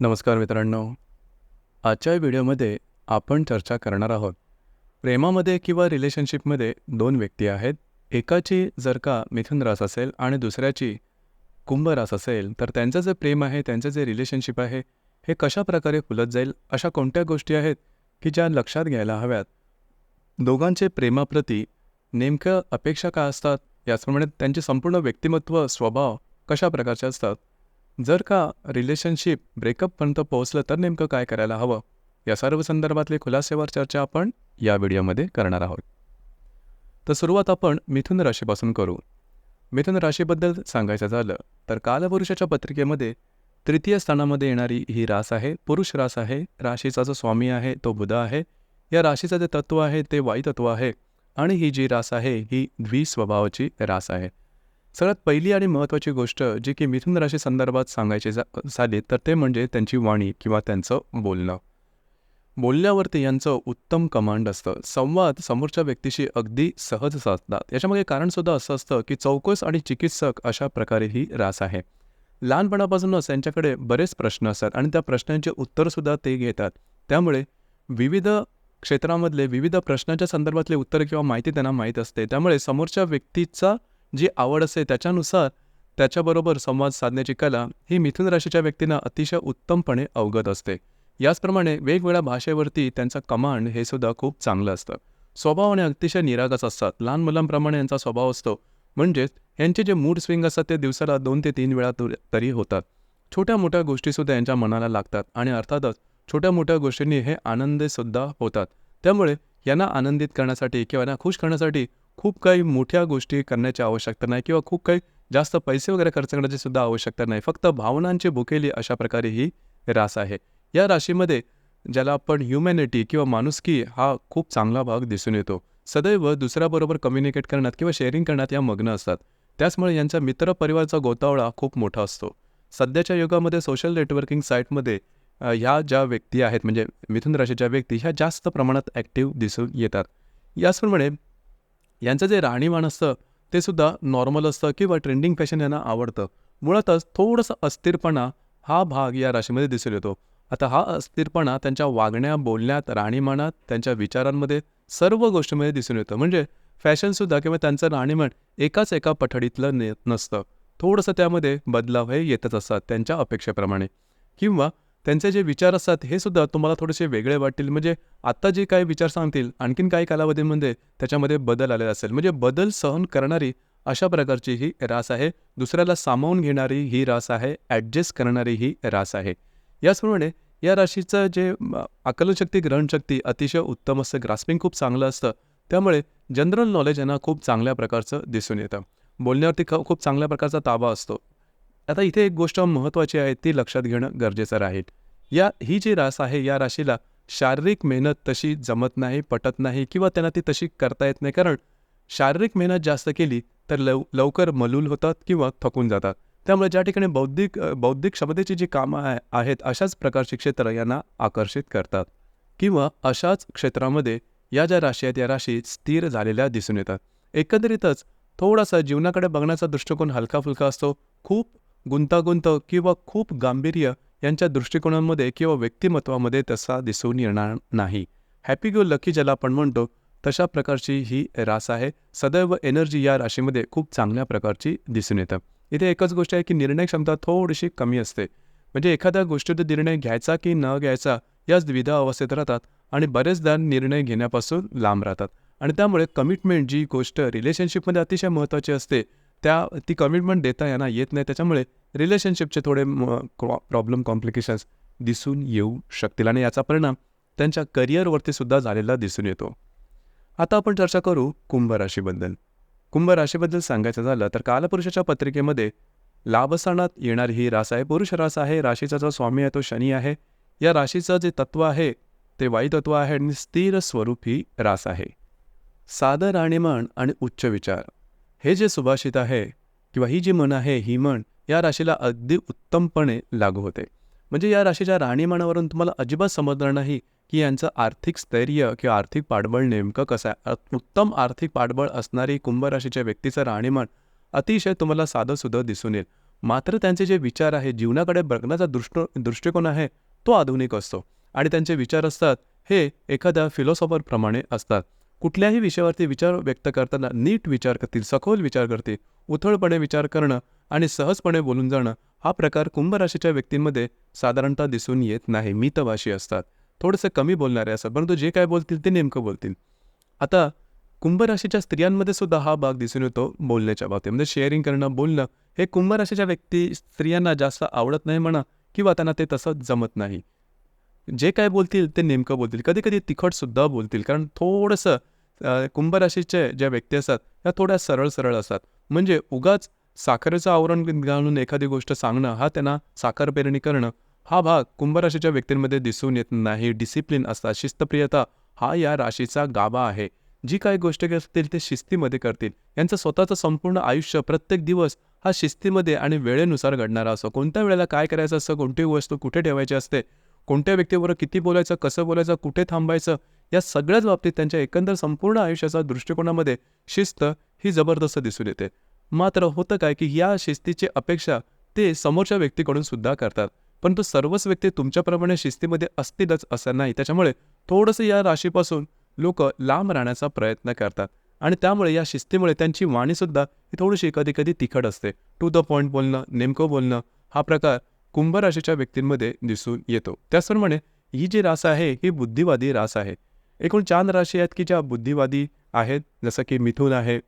नमस्कार मित्रांनो. आजच्या व्हिडिओमध्ये आपण चर्चा करणार आहोत. प्रेमामध्ये किंवा रिलेशनशिपमध्ये दोन व्यक्ती आहेत. एकाची जर का मिथुन रास असेल आणि दुसऱ्याची कुंभ रास असेल, तर त्यांचं जे प्रेम आहे, त्यांचं जे रिलेशनशिप आहे, हे कशाप्रकारे फुलत जाईल, अशा कोणत्या गोष्टी आहेत की ज्या लक्षात घ्यायला हव्यात. दोघांचे प्रेमाप्रती नेमक्या अपेक्षा काय असतात, याचप्रमाणे त्यांचे संपूर्ण व्यक्तिमत्व, स्वभाव कशा प्रकारचे असतात. जर का रिलेशनशिप ब्रेकअपपर्यंत पोहोचलं तर नेमकं काय करायला हवं, या सर्व संदर्भातली खुलासेवर चर्चा आपण या व्हिडिओमध्ये करणार आहोत. तर सुरुवात आपण मिथुन राशीपासून करू. मिथुन राशीबद्दल सांगायचं झालं तर कालपुरुषाच्या पत्रिकेमध्ये तृतीय स्थानामध्ये येणारी ही रास आहे, पुरुष रास आहे. राशीचा जो स्वामी आहे तो बुध आहे. या राशीचं जे तत्व आहे ते वायुतत्व आहे आणि ही जी रास आहे ही द्विस्वभावाची रास आहे. सगळ्यात पहिली आणि महत्त्वाची गोष्ट जी की मिथुन राशी संदर्भात सांगायची झाली तर ते म्हणजे त्यांची वाणी किंवा त्यांचं बोलणं. बोलण्यावरती यांचं उत्तम कमांड असतं. संवाद समोरच्या व्यक्तीशी अगदी सहज साधतात. याच्यामागे कारणसुद्धा असं असतं की चौकस आणि चिकित्सक अशा प्रकारे ही रास आहे. लहानपणापासूनच त्यांच्याकडे बरेच प्रश्न असतात आणि त्या प्रश्नांचे उत्तरसुद्धा ते घेतात. त्यामुळे विविध क्षेत्रामधले विविध प्रश्नांच्या संदर्भातले उत्तर किंवा माहिती त्यांना माहीत असते. त्यामुळे समोरच्या व्यक्तीचा जी आवड असते त्याच्यानुसार त्याच्याबरोबर संवाद साधण्याची कला ही मिथुन राशीच्या व्यक्तींना अतिशय उत्तमपणे अवगत असते. याचप्रमाणे वेगवेगळ्या भाषेवरती त्यांचा कमांड हे सुद्धा खूप चांगलं असतं. स्वभावाने अतिशय निरागस असतात. लहान मुलांप्रमाणे यांचा स्वभाव असतो. म्हणजेच यांचे जे मूड स्विंग असतात ते दिवसाला 2 ते 3 वेळा तरी होतात. छोट्या मोठ्या गोष्टीसुद्धा यांच्या मनाला लागतात आणि अर्थातच छोट्या मोठ्या गोष्टींनी हे आनंदसुद्धा होतात. त्यामुळे यांना आनंदित करण्यासाठी किंवा यांना खुश करण्यासाठी खूप काही मोठ्या गोष्टी करण्याची आवश्यकता नाही किंवा खूप काही जास्त पैसे वगैरे खर्च करण्याची सुद्धा आवश्यकता नाही. फक्त भावनांची भुकेली अशा प्रकारे ही रास आहे. या राशीमध्ये ज्याला आपण ह्युमॅनिटी किंवा माणुसकी हा खूप चांगला भाग दिसून येतो. सदैव दुसऱ्याबरोबर कम्युनिकेट करण्यात किंवा शेअरिंग करण्यात या मग्न असतात. त्याचमुळे यांच्या मित्रपरिवाराचा गोतावळा खूप मोठा असतो. सध्याच्या युगामध्ये सोशल नेटवर्किंग साईटमध्ये ह्या ज्या व्यक्ती आहेत म्हणजे मिथुन राशीच्या व्यक्ती ह्या जास्त प्रमाणात ॲक्टिव्ह दिसून येतात. याचप्रमाणे यांचं जे राहणीमान असतं ते सुद्धा नॉर्मल असतं किंवा ट्रेंडिंग फॅशन यांना आवडतं. मुळातच थोडंसं अस्थिरपणा हा भाग या राशीमध्ये दिसून येतो. आता हा अस्थिरपणा त्यांच्या वागण्या, बोलण्यात, राहणीमानात, त्यांच्या विचारांमध्ये सर्व गोष्टींमध्ये दिसून येतं. म्हणजे फॅशनसुद्धा किंवा त्यांचं राहणीमान एका पठडीतलं नसतं. थोडंसं त्यामध्ये बदलाव हे येतच असतात त्यांच्या अपेक्षेप्रमाणे. किंवा त्यांचे जे विचार असतात हे सुद्धा तुम्हाला थोडेसे वेगळे वाटतील. म्हणजे आत्ता जे काही विचार सांगतील आणखीन काही कालावधीमध्ये त्याच्यामध्ये बदल आलेला असेल. म्हणजे बदल सहन करणारी अशा प्रकारची ही रास आहे. दुसऱ्याला सामावून घेणारी ही रास आहे. ॲडजस्ट करणारी ही रास आहे. याचप्रमाणे या राशीचं जे आकलनशक्ती, ग्रहणशक्ती अतिशय उत्तम असतं. ग्रास्पिंग खूप चांगलं असतं. त्यामुळे जनरल नॉलेज यांना खूप चांगल्या प्रकारचं दिसून येतं. बोलण्यावरती खूप चांगल्या प्रकारचा ताबा असतो. आता इथे एक गोष्ट महत्त्वाची आहे ती लक्षात घेणं गरजेचं राहील. ही जी रास आहे या राशीला शारीरिक मेहनत तशी जमत नाही, पटत नाही किंवा त्यांना ती तशी करता येत नाही. कारण शारीरिक मेहनत जास्त केली तर लवकर मलूल होतात किंवा थकून जातात. त्यामुळे ज्या ठिकाणी बौद्धिक क्षमतेची जी कामं आहेत अशाच प्रकारची क्षेत्र यांना आकर्षित करतात किंवा अशाच क्षेत्रामध्ये या ज्या राशी आहेत या राशी स्थिर झालेल्या दिसून येतात. एकंदरीतच थोडासा जीवनाकडे बघण्याचा दृष्टिकोन हलका-फुलका असतो. खूप गुंतागुंत किंवा खूप गांभीर्य यांच्या दृष्टिकोनांमध्ये किंवा व्यक्तिमत्वामध्ये तसा दिसून येणार नाही. हॅपी गो लकी ज्याला आपण म्हणतो तशा प्रकारची ही रास आहे. सदैव एनर्जी या राशीमध्ये खूप चांगल्या प्रकारची दिसून येतं. इथे एकच गोष्ट आहे की निर्णय क्षमता थोडीशी कमी असते. म्हणजे एखाद्या गोष्टीचा निर्णय घ्यायचा की न घ्यायचा याच द्विधा अवस्थेत राहतात आणि बरेचदा निर्णय घेण्यापासून लांब राहतात. आणि त्यामुळे कमिटमेंट जी गोष्ट रिलेशनशिपमध्ये अतिशय महत्त्वाची असते ती कमिटमेंट देता यांना येत नाही. त्याच्यामुळे रिलेशनशिपचे थोडे प्रॉब्लेम, कॉम्प्लिकेशन्स दिसून येऊ शकतील आणि याचा परिणाम त्यांच्या करिअरवरती सुद्धा झालेला दिसून येतो. आता आपण चर्चा करू कुंभ राशीबद्दल. कुंभ राशीबद्दल सांगायचं झालं तर कालपुरुषाच्या पत्रिकेमध्ये लाभस्थानात येणारी ही रास आहे. पुरुष रास आहे. राशीचा जो स्वामी आहे तो शनी आहे. या राशीचं जे तत्व आहे ते वायुतत्व आहे आणि स्थिर स्वरूप ही रास आहे. साधं राहणीमान आणि उच्च विचार हे जे सुभाषित आहे किंवा ही जी म्हण आहे ही म्हण या राशीला अगदी उत्तमपणे लागू होते. म्हणजे या राशीच्या राहणीमानावरून तुम्हाला अजिबात समजणार नाही की यांचं आर्थिक स्थैर्य किंवा आर्थिक पाठबळ नेमकं कसं आहे. उत्तम आर्थिक पाठबळ असणारी कुंभ राशीच्या व्यक्तीचं राहणीमान अतिशय तुम्हाला साधंसुधं दिसून येईल. मात्र त्यांचे जे विचार आहे, जीवनाकडे बघण्याचा दृष्टिकोन आहे, तो आधुनिक असतो आणि त्यांचे विचार असतात हे एखाद्या फिलॉसॉफरप्रमाणे असतात. कुठल्याही विषयावरती विचार व्यक्त करताना नीट विचार करतील, सखोल विचार करतील. उथळपणे विचार करणं आणि सहजपणे बोलून जाणं हा प्रकार कुंभ राशीच्या व्यक्तींमध्ये साधारणतः दिसून येत नाही. मितभाषी असतात, थोडंसं कमी बोलणारे असतात, परंतु जे काय बोलतील ते नेमकं बोलतील. आता कुंभ राशीच्या स्त्रियांमध्ये सुद्धा हा भाग दिसून येतो बोलण्याच्या बाबतीमध्ये. शेअरिंग करणं, बोलणं हे कुंभ राशीच्या स्त्रियांना जास्त आवडत नाही म्हणा, किंवा त्यांना ते तसं जमत नाही. जे काय बोलतील ते नेमकं बोलतील, कधी-कधी तिखटसुद्धा बोलतील. कारण थोडंसं कुंभ राशीचे ज्या व्यक्ती असतात त्या थोड्या सरळ-सरळ असतात. म्हणजे उगाच साखरेचं आवरण घालून एखादी गोष्ट सांगणं, हा त्यांना साखर पेरणी करणं, हा भाग कुंभ राशीच्या व्यक्तींमध्ये दिसून येत नाही. डिसिप्लिन असतात, शिस्तप्रियता हा या राशीचा गाभा आहे. जी काही गोष्ट असतील ते शिस्तीमध्ये करतील. यांचं स्वतःचं संपूर्ण आयुष्य, प्रत्येक दिवस हा शिस्तीमध्ये आणि वेळेनुसार घडणारा असतो. कोणत्या वेळेला काय करायचं असतं, कोणती वस्तू कुठे ठेवायची असते, कोणत्या व्यक्तीबरोबर किती बोलायचं, कसं बोलायचं, कुठे थांबायचं, या सगळ्याच बाबतीत त्यांच्या एकंदर संपूर्ण आयुष्याच्या दृष्टिकोनामध्ये शिस्त ही जबरदस्त दिसून येते. मात्र होतं काय, की या शिस्तीची अपेक्षा ते समोरच्या व्यक्तीकडून सुद्धा करतात. परंतु सर्वच व्यक्ती तुमच्याप्रमाणे शिस्तीमध्ये असतीलच असं नाही. त्याच्यामुळे थोडंसं या राशीपासून लोकं लांब राहण्याचा प्रयत्न करतात आणि त्यामुळे या शिस्तीमुळे त्यांची वाणीसुद्धा ही थोडीशी कधी-कधी तिखट असते. टू द पॉइंट बोलणं, नेमकं बोलणं हा प्रकार कुंभ राशीच्या व्यक्तींमध्ये दिसून येतो. त्याचप्रमाणे ही जी रास आहे ही बुद्धिवादी रास आहे. एकूण 4 राशी आहेत की ज्या बुद्धिवादी आहेत, जसं की मिथुन आहे,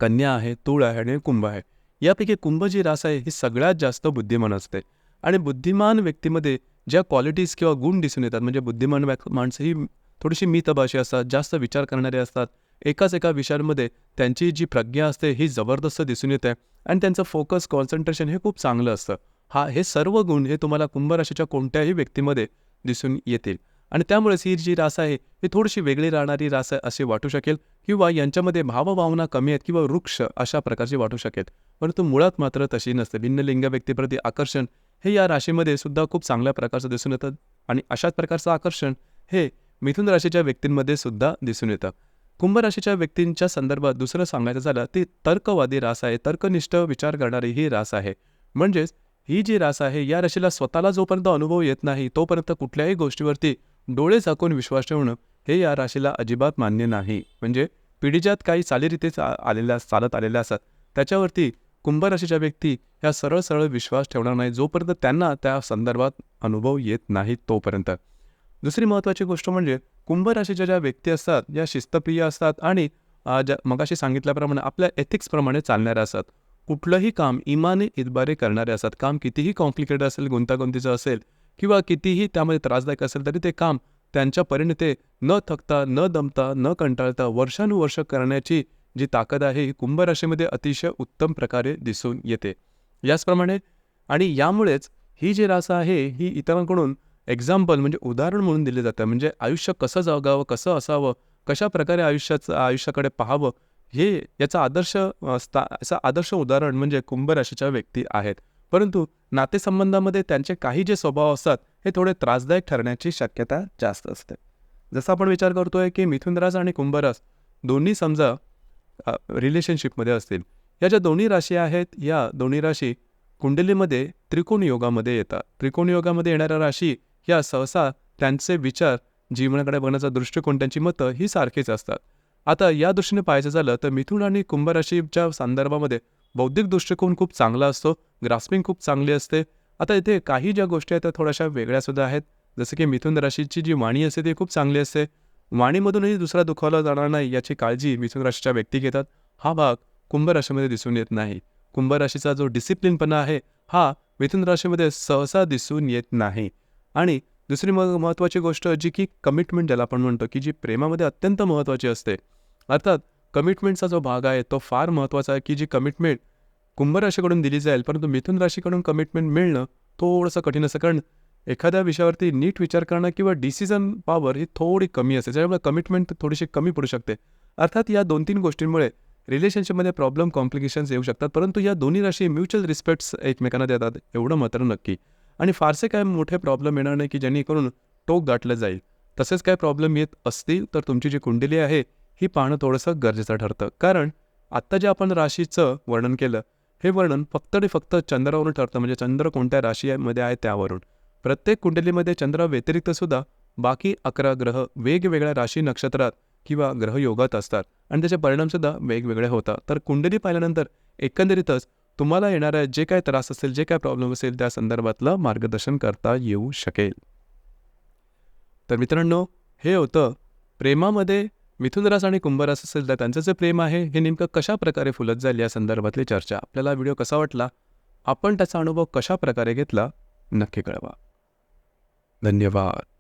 कन्या आहे, तूळ आहे आणि कुंभ आहे. यापैकी कुंभ जी रास आहे ही सगळ्यात जास्त बुद्धिमान असते आणि बुद्धिमान व्यक्तीमध्ये ज्या क्वालिटीज किंवा गुण दिसून येतात, म्हणजे बुद्धिमान माणसं ही थोडीशी मितभाषी असतात, जास्त विचार करणारे असतात. एका विषयांमध्ये त्यांची जी प्रज्ञा असते ही जबरदस्त दिसून येते आणि त्यांचं फोकस, कॉन्सन्ट्रेशन हे खूप चांगलं असतं. हे सर्व गुण हे तुम्हाला कुंभ राशीच्या कोणत्याही व्यक्तीमध्ये दिसून येतील आणि त्यामुळेच ही जी रास आहे ही थोडीशी वेगळी राहणारी रास आहे असे वाटू शकेल, किंवा यांच्यामध्ये भावभावना कमी आहेत किंवा वृक्ष अशा प्रकारची वाटू शकेल. परंतु मुळात मात्र तशी नसते. भिन्न लिंग व्यक्तीप्रती आकर्षण हे या राशीमध्ये सुद्धा खूप चांगल्या प्रकारचं दिसून येतं आणि अशाच प्रकारचं आकर्षण हे मिथुन राशीच्या व्यक्तींमध्ये सुद्धा दिसून येतं. कुंभ राशीच्या व्यक्तींच्या संदर्भात दुसरं सांगायचं झालं ती तर्कवादी रास आहे. तर्कनिष्ठ विचार करणारी ही रास आहे. म्हणजेच ही जी रास आहे या राशीला स्वतःला जोपर्यंत अनुभव येत नाही तोपर्यंत कुठल्याही गोष्टीवरती डोळे झाकून विश्वास ठेवणं हे या राशीला अजिबात मान्य नाही. म्हणजे पिढीजात काही चालीरीती चालत आलेल्या असतात त्याच्यावरती कुंभ राशीच्या व्यक्ती ह्या सरळ सरळ विश्वास ठेवणार नाही जोपर्यंत त्यांना त्या संदर्भात अनुभव येत नाही तोपर्यंत. दुसरी महत्त्वाची गोष्ट म्हणजे कुंभ राशीच्या ज्या व्यक्ती असतात या शिस्तप्रिय असतात आणि ज्या मगाशी सांगितल्याप्रमाणे आपल्या एथिक्सप्रमाणे चालणाऱ्या असतात. कुठलंही काम इमाने इतबारे करणारे असतात. काम कितीही कॉम्प्लिकेटेड असेल, गुंतागुंतीचं असेल किंवा कितीही त्यामध्ये त्रासदायक असेल तरी ते काम त्यांच्या परीने ते न थकता, न दमता, न कंटाळता वर्षानुवर्ष करण्याची जी ताकद आहे ही कुंभ राशीमध्ये अतिशय उत्तम प्रकारे दिसून येते. याचप्रमाणे आणि यामुळेच ही जी रास आहे ही इतरांकडून एक्झाम्पल म्हणजे उदाहरण म्हणून दिले जातं. म्हणजे आयुष्य कसं जगावं, कसं असावं, कशा प्रकारे आयुष्याकडे पाहावं हे याचा असं आदर्श उदाहरण म्हणजे कुंभ राशीच्या व्यक्ती आहेत. परंतु नातेसंबंधामध्ये त्यांचे काही जे स्वभाव असतात हे थोडे त्रासदायक ठरण्याची शक्यता जास्त असते. जसं आपण विचार करतोय की मिथुन रास आणि कुंभ रास दोन्ही समजा रिलेशनशिपमध्ये असतील. या ज्या दोन्ही राशी आहेत या दोन्ही राशी कुंडलीमध्ये त्रिकोण योगामध्ये येतात. त्रिकोण योगामध्ये येणाऱ्या राशी या सहसा त्यांचे विचार, जीवनाकडे बघण्याचा दृष्टिकोन, त्यांची मतं ही सारखीच असतात. आता या दृष्टीने पाहायचं झालं तर मिथुन आणि कुंभ राशीच्या संदर्भामध्ये बौद्धिक दृष्टिकोन खूप चांगला असतो, ग्रास्पिंग खूप चांगली असते. आता इथे काही ज्या गोष्टी आहेत त्या थोड्याशा वेगळ्यासुद्धा आहेत. जसं की मिथुन राशीची जी वाणी असते ती खूप चांगली असते. वाणीमधूनही दुसरा दुखावला जाणार नाही याची काळजी मिथुन राशीच्या व्यक्ती घेतात. हा भाग कुंभ राशीमध्ये दिसून येत नाही. कुंभ राशीचा जो डिसिप्लिनपणा आहे हा मिथुन राशीमध्ये सहसा दिसून येत नाही. आणि दुसरी महत्त्वाची गोष्ट जी की कमिटमेंट ज्याला आपण म्हणतो की जी प्रेमामध्ये अत्यंत महत्त्वाची असते. अर्थात कमिटमेंटचा जो भाग आहे तो फार महत्त्वाचा आहे की जी कमिटमेंट कुंभ राशीकडून दिली जाईल, परंतु मिथुन राशीकडून कमिटमेंट मिळणं थोडंसं कठीण असतं. कारण एखाद्या विषयावरती नीट विचार करणं किंवा डिसिजन पॉवर ही थोडी कमी असते, त्याच्यामुळे कमिटमेंट थोडीशी कमी पडू शकते. अर्थात या 2-3 गोष्टींमुळे रिलेशनशिपमध्ये प्रॉब्लेम, कॉम्प्लिकेशन्स येऊ शकतात. परंतु या दोन्ही राशी म्युच्युअल रिस्पेक्ट्स एकमेकांना देतात एवढं मात्र नक्की. आणि फारसे काय मोठे प्रॉब्लेम येणार नाही की जेणेकरून टोक गाठलं जाईल. तसेच काय प्रॉब्लेम येत असतील तर तुमची जी कुंडली आहे ही पाहणं थोडंसं गरजेचं ठरतं. कारण आत्ता जे आपण राशीचं वर्णन केलं हे वर्णन फक्त आणि फक्त चंद्रावरून ठरतं, म्हणजे चंद्र कोणत्या राशीमध्ये आहे त्यावरून. प्रत्येक कुंडलीमध्ये चंद्रा व्यतिरिक्त सुद्धा बाकी 11 ग्रह वेगवेगळ्या राशी नक्षत्रात किंवा ग्रहयोगात असतात आणि त्याचे परिणामसुद्धा वेगवेगळे होतात. तर कुंडली पाहिल्यानंतर एकंदरीतच तुम्हाला येणाऱ्या जे काय त्रास असेल, जे काय प्रॉब्लेम असेल त्या संदर्भातलं मार्गदर्शन करता येऊ शकेल. तर मित्रांनो, हे होतं प्रेमामध्ये मिथुन रास आणि कुंभ रास असेल तर त्यांचं जे प्रेम आहे हे नेमकं कशा प्रकारे फुलत जाईल या संदर्भातली चर्चा. आपल्याला व्हिडिओ कसा वाटला, आपण त्याचा अनुभव कशा प्रकारे घेतला, नक्की कळवा. धन्यवाद.